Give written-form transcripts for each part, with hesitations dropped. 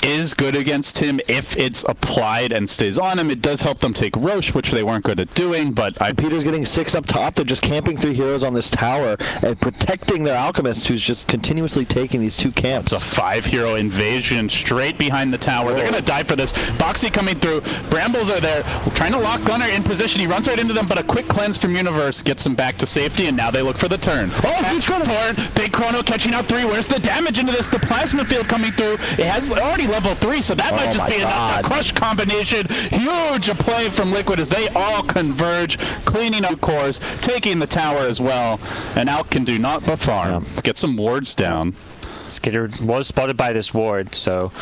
is good against him if it's applied and stays on him. It does help them take Roche, which they weren't good at doing, but Peter's getting 6 up top. They're just camping 3 heroes on this tower and protecting their Alchemist, who's just continuously taking these 2 camps. It's a 5-hero invasion straight behind the tower. They're going to die for this. Boxy coming through. Brambles are there, trying to lock Gunnar in position. He runs right into them, but a quick cleanse from Universe gets him back to safety, and now they look for the turn. Oh, huge turn. Big Chrono catching out 3. Where's the damage into this? The plasma field coming through. It has already level 3, so that might just be a crush combination. Huge play from Liquid as they all converge, cleaning up cores, taking the tower as well. And Alk can do naught but farm. Yeah. Get some wards down. Skitter was spotted by this ward, so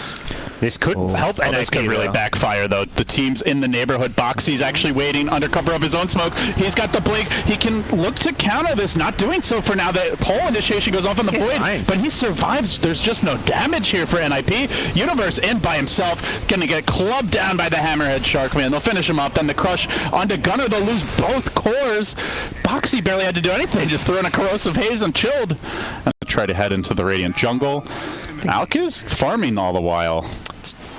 this could help. And this could really backfire, though. The team's in the neighborhood. Boxy's actually waiting under cover of his own smoke. He's got the blink. He can look to counter this, not doing so for now. The pole initiation goes off on the Void, but he survives. There's just no damage here for NiP. Universe in by himself, gonna get clubbed down by the Hammerhead Sharkman. They'll finish him up. Then the crush onto Gunnar. They'll lose both cores. Boxy barely had to do anything, just throw in a corrosive haze and chilled. And try to head into the Radiant jungle. Alk is farming all the while.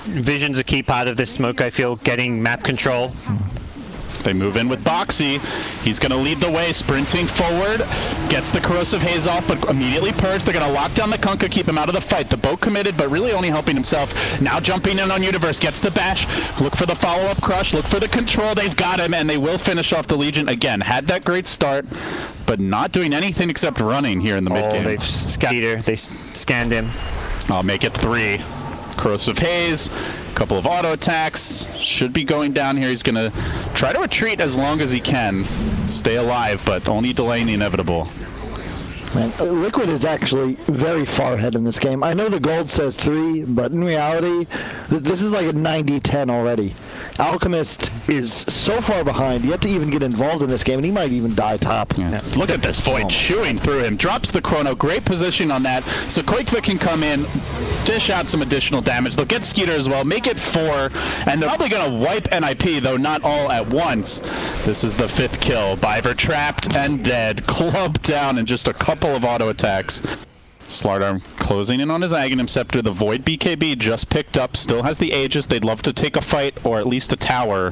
Vision's a key part of this smoke, I feel, getting map control. They move in with Boxy. He's going to lead the way, sprinting forward. Gets the corrosive haze off, but immediately purged. They're going to lock down the Kunkka, keep him out of the fight. The boat committed, but really only helping himself. Now jumping in on Universe. Gets the bash. Look for the follow-up crush. Look for the control. They've got him, and they will finish off the Legion again. Had that great start, but not doing anything except running here in the mid-game. They scanned him. I'll make it 3. Corrosive haze. Couple of auto attacks. Should be going down here. He's going to try to retreat as long as he can. Stay alive, but only delaying the inevitable. Man, Liquid is actually very far ahead in this game. I know the gold says 3, but in reality, this is like a 90-10 already. Alchemist is so far behind, yet to even get involved in this game, and he might even die top. Yeah. Look at this Void chewing through him. Drops the Chrono. Great position on that. So Koikva can come in, dish out some additional damage. They'll get Skeeter as well, make it 4, and they're probably going to wipe NiP, though not all at once. This is the 5th kill. Biver trapped and dead. Clubbed down in just a couple of auto attacks. Slardar closing in on his Aghanim Scepter. The Void BKB just picked up. Still has the Aegis. They'd love to take a fight, or at least a tower,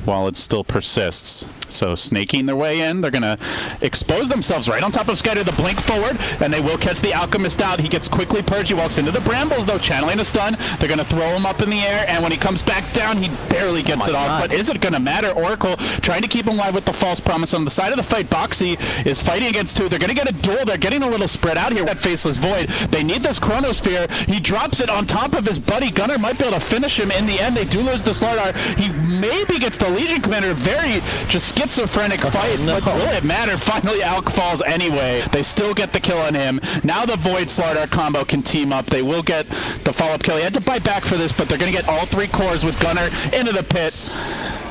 while it still persists. So snaking their way in, they're going to expose themselves right on top of Skyder. The blink forward, and they will catch the Alchemist out. He gets quickly purged. He walks into the Brambles, though, channeling a stun. They're going to throw him up in the air, and when he comes back down, he barely gets it off. But is it going to matter? Oracle trying to keep him alive with the false promise. On the side of the fight, Boxy is fighting against 2. They're going to get a duel. They're getting a little spread out here. That Faceless Void. They need this Chronosphere. He drops it on top of his buddy. Gunnar might be able to finish him in the end. They do lose the Slardar. He maybe gets the Legion Commander. Very just schizophrenic fight, but will it matter? Finally, Alk falls anyway. They still get the kill on him. Now the Void Slardar combo can team up. They will get the follow-up kill. He had to bite back for this, but they're going to get all 3 cores with Gunnar into the pit.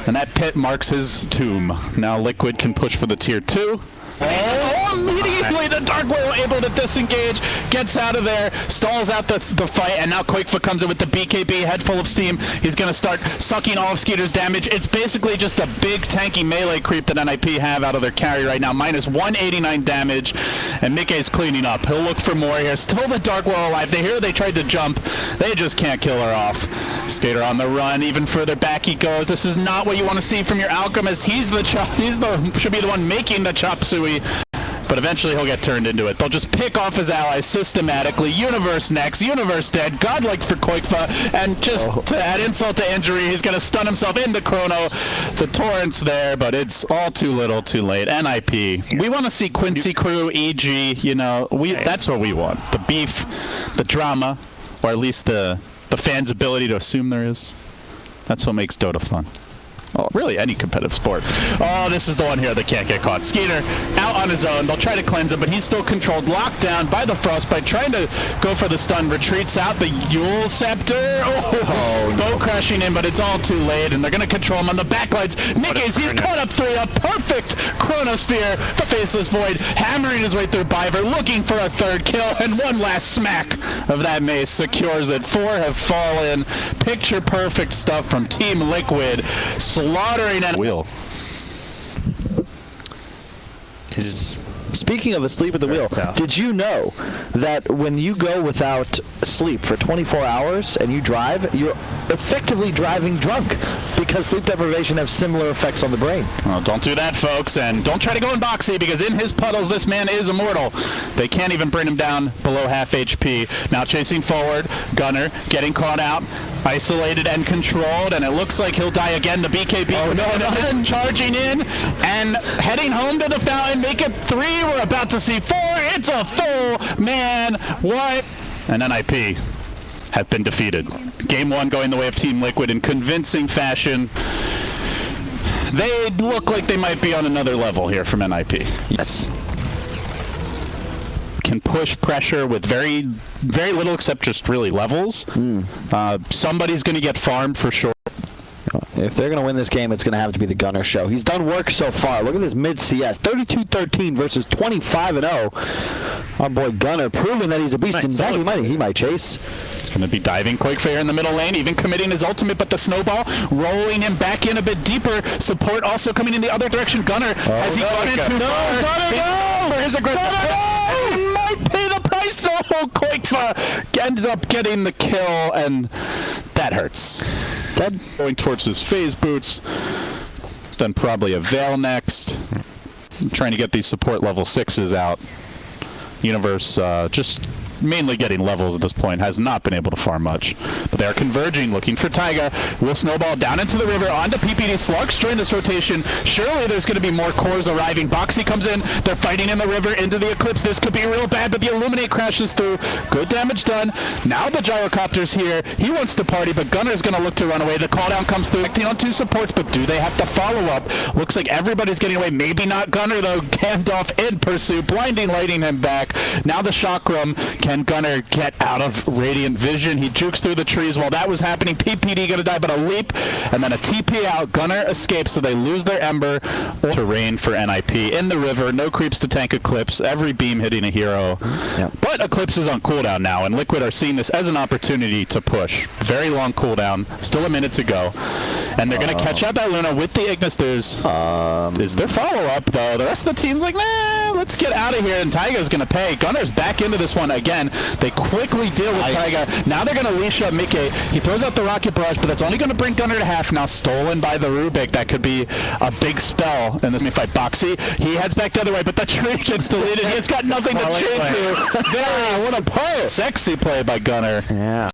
And that pit marks his tomb. Now Liquid can push for the tier 2. Immediately the Dark Will able to disengage, gets out of there, stalls out the fight, and now Koikva comes in with the BKB, head full of steam. He's going to start sucking all of Skeeter's damage. It's basically just a big tanky melee creep that NiP have out of their carry right now. Minus 189 damage, and Mickey's cleaning up. He'll look for more here. Still the Dark Will alive. They hear they tried to jump. They just can't kill her off. Skater on the run. Even further back he goes. This is not what you want to see from your Alchemist. He's the should be the one making the chop suey. But eventually he'll get turned into it. They'll just pick off his allies systematically. Universe next. Universe dead. Godlike for Koikva. And just to add insult to injury, he's going to stun himself into Chrono. The torrent's there, but it's all too little, too late. NiP. We want to see Quincy Crew, EG, you know, that's what we want. The beef, the drama, or at least the fans' ability to assume there is. That's what makes Dota fun. Oh, really, any competitive sport. Oh, this is the one here that can't get caught. Skeeter out on his own. They'll try to cleanse him, but he's still controlled. Locked down by the Frostbite. Trying to go for the stun. Retreats out. The Yule Scepter. Bow crashing in, but it's all too late, and they're going to control him on the backlights. Mickey's, he's caught up 3. A perfect Chronosphere. The Faceless Void hammering his way through Biver, looking for a 3rd kill, and one last smack of that mace secures it. 4 have fallen. Picture perfect stuff from Team Liquid. Slaughtering at will. Speaking of asleep at the wheel, did you know that when you go without sleep for 24 hours and you drive, you're effectively driving drunk because sleep deprivation has similar effects on the brain? Well, don't do that, folks, and don't try to go in boxy because in his puddles, this man is immortal. They can't even bring him down below half HP. Now chasing forward, Gunner getting caught out, isolated and controlled, and it looks like he'll die again. The BKB charging in and heading home to the fountain. Make it 3. We're about to see 4. It's a full man. What? And NiP have been defeated. Game 1 going the way of Team Liquid in convincing fashion. They look like they might be on another level here from NiP. Yes. Can push pressure with very little except just really levels. Somebody's going to get farmed for sure. If they're going to win this game, it's going to have to be the Gunner show. He's done work so far. Look at this mid-CS. 32-13 versus 25-0. Our boy Gunner proving that he's a beast. Nice. And he might chase. He's going to be diving Quakefair in the middle lane, even committing his ultimate, but the snowball rolling him back in a bit deeper. Support also coming in the other direction. Gunner, has he gone in too far? Gunner, for his aggressive he might pay the price though. Quakefair ends up getting the kill, and that hurts. Dead. Going towards his phase boots. Then probably a Veil next. Trying to get these support level 6s out. Universe just mainly getting levels at this point. Has not been able to farm much. But they are converging, looking for Taiga. Will snowball down into the river, onto PPD. Slark's joined this rotation. Surely there's going to be more cores arriving. Boxy comes in. They're fighting in the river into the Eclipse. This could be real bad, but the Illuminate crashes through. Good damage done. Now the Gyrocopter's here. He wants to party, but Gunner's going to look to run away. The call down comes through. Acting on 2 supports, but do they have to follow up? Looks like everybody's getting away. Maybe not Gunner, though. Gandalf in pursuit. Blinding lighting him back. Now the Chakram. Can Gunner get out of Radiant Vision? He jukes through the trees while that was happening. PPD gonna die, but a leap and then a TP out. Gunner escapes, so they lose their Ember. Terrain for NiP in the river. No creeps to tank Eclipse. Every beam hitting a hero. Yep. But Eclipse is on cooldown now, and Liquid are seeing this as an opportunity to push. Very long cooldown. Still a minute to go. And they're gonna catch out that Luna with the Ignis. Is there follow-up, though? The rest of the team's like, nah, let's get out of here, and Taiga's gonna pay. Gunner's back into this one again. They quickly deal with Taiga. Now they're going to leash up Mickey. He throws out the Rocket Barrage, but that's only going to bring Gunner to half. Now stolen by the Rubick. That could be a big spell in this fight. Boxy, he heads back the other way, but the tree gets deleted. He's got nothing to chain to. What a play. Sexy play by Gunner. Yeah.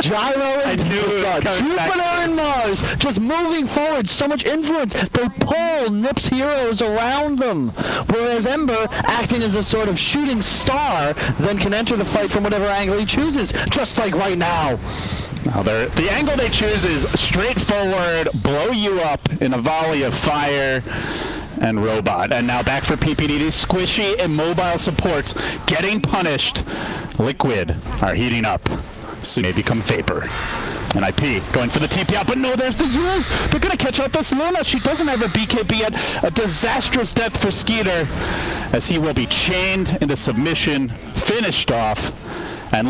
Gyro and Jupiter and Mars just moving forward. So much influence. They pull NiP's heroes around them. Whereas Ember, acting as a sort of shooting star, then can enter the fight from whatever angle he chooses. Just like right now. Now the angle they choose is straightforward, blow you up in a volley of fire and robot. And now back for PPD. Squishy immobile supports getting punished. Liquid are heating up. Soon they become vapor. NiP going for the TP out, but no, there's the Euros. They're going to catch out this Luna. She doesn't have a BKB yet. A disastrous death for Skeeter, as he will be chained into submission, finished off. And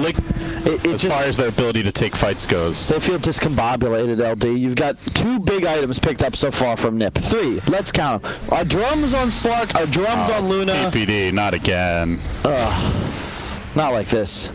as far as their ability to take fights goes, they feel discombobulated, LD. You've got 2 big items picked up so far from NiP. 3. Let's count them. Our drums on Slark, our drums on Luna. PPD, not again. Not like this.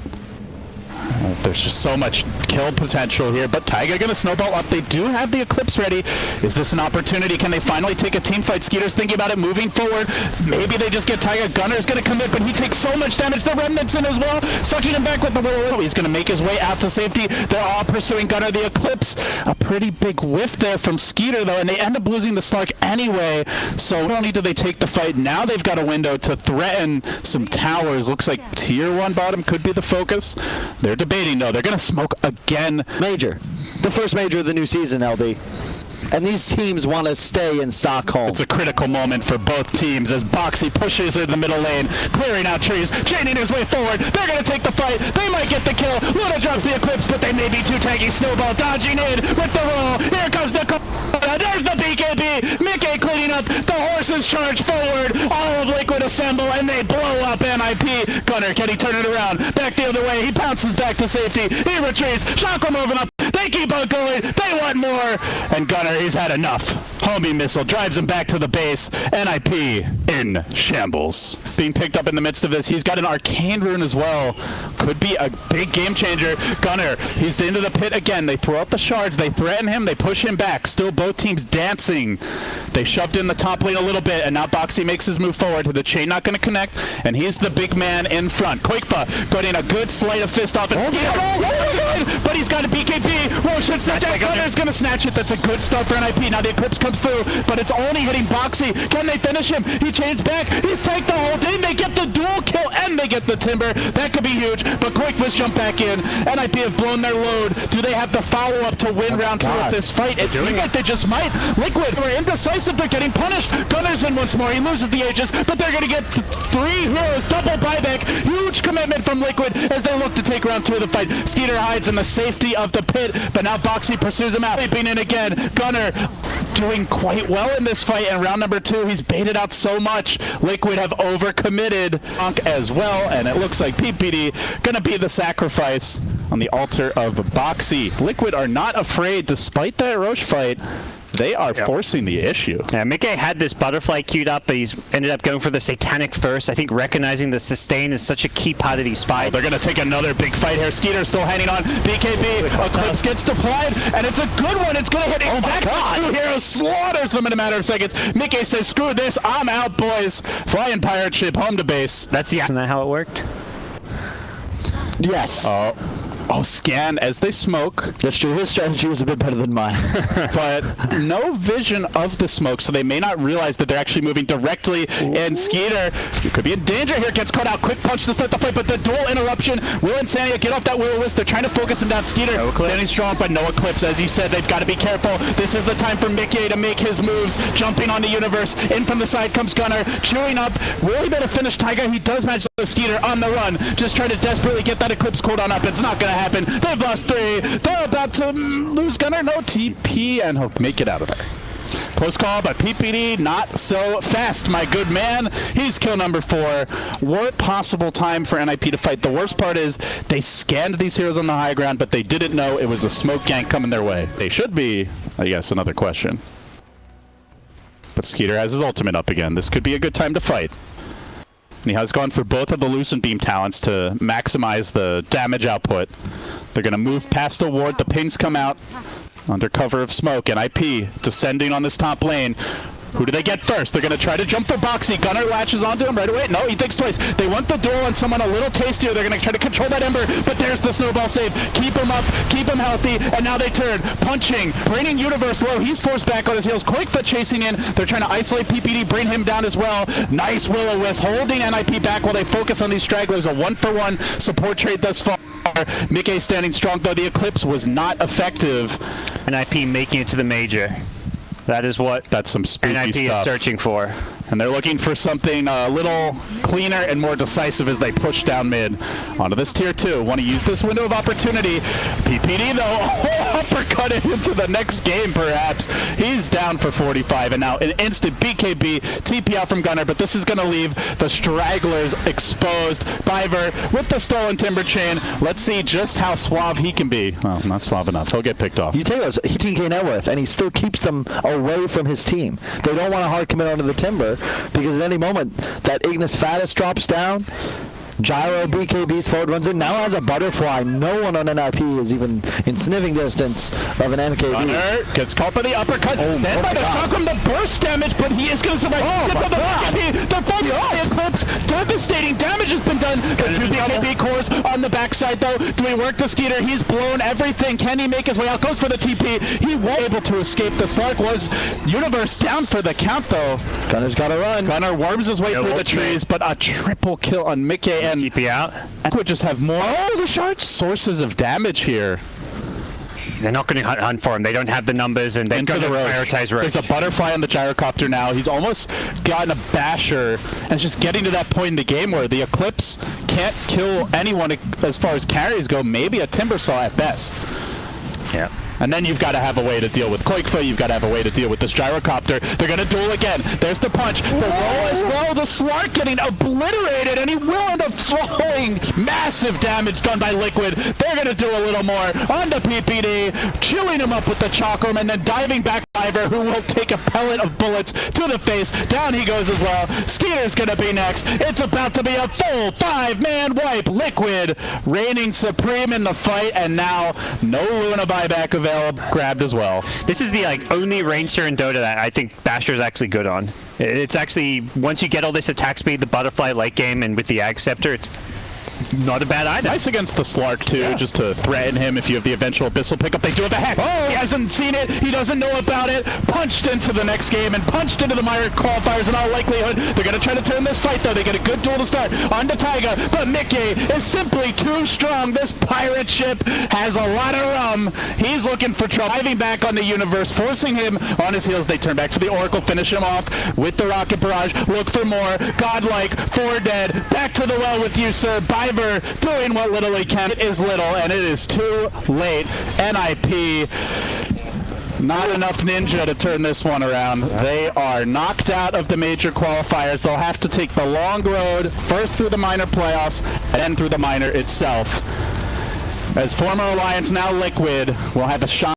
There's just so much kill potential here, but Taiga gonna snowball up. They do have the Eclipse ready. Is this an opportunity? Can they finally take a team fight? Skeeter's thinking about it, moving forward. Maybe they just get Taiga. Gunner's gonna commit, but he takes so much damage. The Remnant's in as well, sucking him back with the Willow. He's gonna make his way out to safety. They're all pursuing Gunner. The Eclipse, a pretty big whiff there from Skeeter, though, and they end up losing the Slark anyway. So not only do they take the fight, now they've got a window to threaten some towers. Looks like tier 1 bottom could be the focus. They're debating, though. They're going to smoke again. Major. The first major of the new season, LD. And these teams want to stay in Stockholm. It's a critical moment for both teams as Boxy pushes in the middle lane, clearing out trees, chaining his way forward. They're going to take the fight. They might get the kill. Luna drops the Eclipse, but they may be too tanky. Snowball dodging in with the roll. Here comes the there's the BKB. Mickey cleaning up. The horses charge forward. All of Liquid assemble, and they blow up NiP. Gunner, can he turn it around? Back the other way. He pounces back to safety. He retreats. Chakra moving up. They keep on going. They want more. And Gunnar, he's had enough. Homing missile drives him back to the base. NiP in shambles. Being picked up in the midst of this. He's got an arcane rune as well. Could be a big game changer. Gunnar, he's into the pit again. They throw up the shards. They threaten him. They push him back. Still both teams dancing. They shoved in the top lane a little bit, and now Boxy makes his move forward. The chain not going to connect, and he's the big man in front. Kunkka got in a good sleight of fist off it. But he's got a BKB. Roshan snatch it. Gunner's going to snatch it. That's a good start for NiP. Now the Eclipse comes through, but it's only hitting Boxy. Can they finish him? He chains back. He's tanked the whole thing. They get the dual kill, and they get the Timber. That could be huge, but Kunkka's jump back in. NiP have blown their load. Do they have the follow-up to win round 2 of this fight? It seems like they just might. Liquid, they're indecisive. They're getting punished. Gunner's in once more. He loses the Aegis, but they're going to get 3 heroes. Double buyback. Huge commitment from Liquid as they look to take round 2 of the fight. Skeeter hides in the safety of the pit, but now Boxy pursues him out. Leaping in again. Gunnar doing quite well in this fight, and round number 2, he's baited out so much. Liquid have overcommitted as well, and it looks like PPD gonna be the sacrifice on the altar of Boxy. Liquid are not afraid, despite that Roche fight. They are forcing the issue. Yeah, Mickey had this butterfly queued up, but he's ended up going for the Satanic first. I think recognizing the sustain is such a key part of these fights. They're going to take another big fight here. Skeeter still hanging on. BKB, Eclipse gets deployed, and it's a good one. It's going to hit exactly 2 heroes. Slaughters them in a matter of seconds. Mickey says, screw this. I'm out, boys. Flying pirate ship home to base. Isn't that how it worked? Yes. Oh, scan as they smoke. That's true. His strategy was a bit better than mine. But no vision of the smoke, so they may not realize that they're actually moving directly. And Skeeter could be in danger here. Gets caught out. Quick punch to start the fight, but the dual interruption. Will and Sania get off that Will-O-Wisp. They're trying to focus him down. Skeeter standing strong, but no Eclipse. As you said, they've got to be careful. This is the time for Mickey to make his moves. Jumping on the Universe. In from the side comes Gunnar. Chewing up. Will he better finish Tiger? He does manage the Skeeter on the run. Just trying to desperately get that Eclipse cooldown up. It's not going to happen. They've lost 3. They're about to lose Gunnar. No TP, and he'll make it out of there. Close call, but PPD not so fast, my good man. He's kill number 4. What possible time for NiP to fight? The worst part is they scanned these heroes on the high ground, but they didn't know it was a smoke gank coming their way. They should be, I guess, another question. But Skeeter has his ultimate up again. This could be a good time to fight. And he has gone for both of the Lucent Beam talents to maximize the damage output. They're going to move past the ward. The pings come out under cover of smoke. And NiP descending on this top lane. Who do they get first? They're going to try to jump for Boxy. Gunnar latches onto him right away. No, he thinks twice. They want the duel on someone a little tastier. They're going to try to control that Ember, but there's the snowball save. Keep him up, keep him healthy, and now they turn. Punching, bringing Universe low. He's forced back on his heels. Kunkka chasing in. They're trying to isolate PPD, bring him down as well. Nice Willow-Wisp holding NiP back while they focus on these stragglers. A 1-for-1 support trade thus far. Mickey standing strong, though the Eclipse was not effective. NiP making it to the major. That is what that's some spooky NiP stuff. is searching for. And they're looking for something a little cleaner and more decisive as they push down mid onto this tier 2. Want to use this window of opportunity. PPD, though, uppercut it into the next game, perhaps. He's down for 45, and now an instant BKB TP out from Gunnar, but this is going to leave the stragglers exposed. Biver with the stolen Timber Chain. Let's see just how suave he can be. Well, not suave enough. He'll get picked off. You take those 18k net worth, and he still keeps them away from his team. They don't want to hard commit onto the Timber, because at any moment that Ignis Fatus drops down, Gyro BKB's forward runs in, now has a butterfly. No one on NiP is even in sniffing distance of an MKB. Gunnar gets caught by the uppercut. Then by the shock from the burst damage, but he is going to survive. Gets on the BKB. The full Eclipse. Devastating damage has been done. The 2 BKB cores on the backside, though. Doing work to Skeeter. He's blown everything. Can he make his way out? Goes for the TP. He won't be able to escape. The Slark was Universe down for the count, though. Gunner's got to run. Gunnar worms his way through the trees, but a triple kill on Mickey. And TP out. And would just have more the shards sources of damage here. They're not going to hunt for him. They don't have the numbers, and they're going to prioritize Roche. There's a butterfly on the Gyrocopter now. He's almost gotten a basher, and it's just getting to that point in the game where the Eclipse can't kill anyone as far as carries go. Maybe a Timbersaw at best. Yeah. And then you've got to have a way to deal with Kunkka. You've got to have a way to deal with this Gyrocopter. They're going to duel again. There's the punch. The roll as well. The Slark getting obliterated, and he will end up falling. Massive damage done by Liquid. They're going to do a little more on the PPD, chewing him up with the Chakram, and then diving back Diver, who will take a pellet of bullets to the face. Down he goes as well. Skeeter's going to be next. It's about to be a full 5-man wipe. Liquid reigning supreme in the fight, and now no Luna buyback available. Grabbed as well. This is the only Ranger in Dota that I think Basher is actually good on. It's actually, once you get all this attack speed, the butterfly late game, and with the Ag Scepter, it's not a bad item. Nice against the Slark too, just to threaten him if you have the eventual Abyssal pickup. They do it the heck. He hasn't seen it. He doesn't know about it. Punched into the next game and punched into the Myrick qualifiers in all likelihood. They're going to try to turn this fight though. They get a good duel to start on to Taiga, but Mickey is simply too strong. This pirate ship has a lot of rum. He's looking for trouble. Diving back on the universe, forcing him on his heels. They turn back for the Oracle, finish him off with the Rocket Barrage. Look for more. Godlike, 4 dead. Back to the well with you, sir. Biver doing what little he can. It is little, and it is too late. NiP, not enough Ninja to turn this one around. They are knocked out of the major qualifiers. They'll have to take the long road, first through the minor playoffs, and then through the minor itself. As former Alliance, now Liquid, will have a shot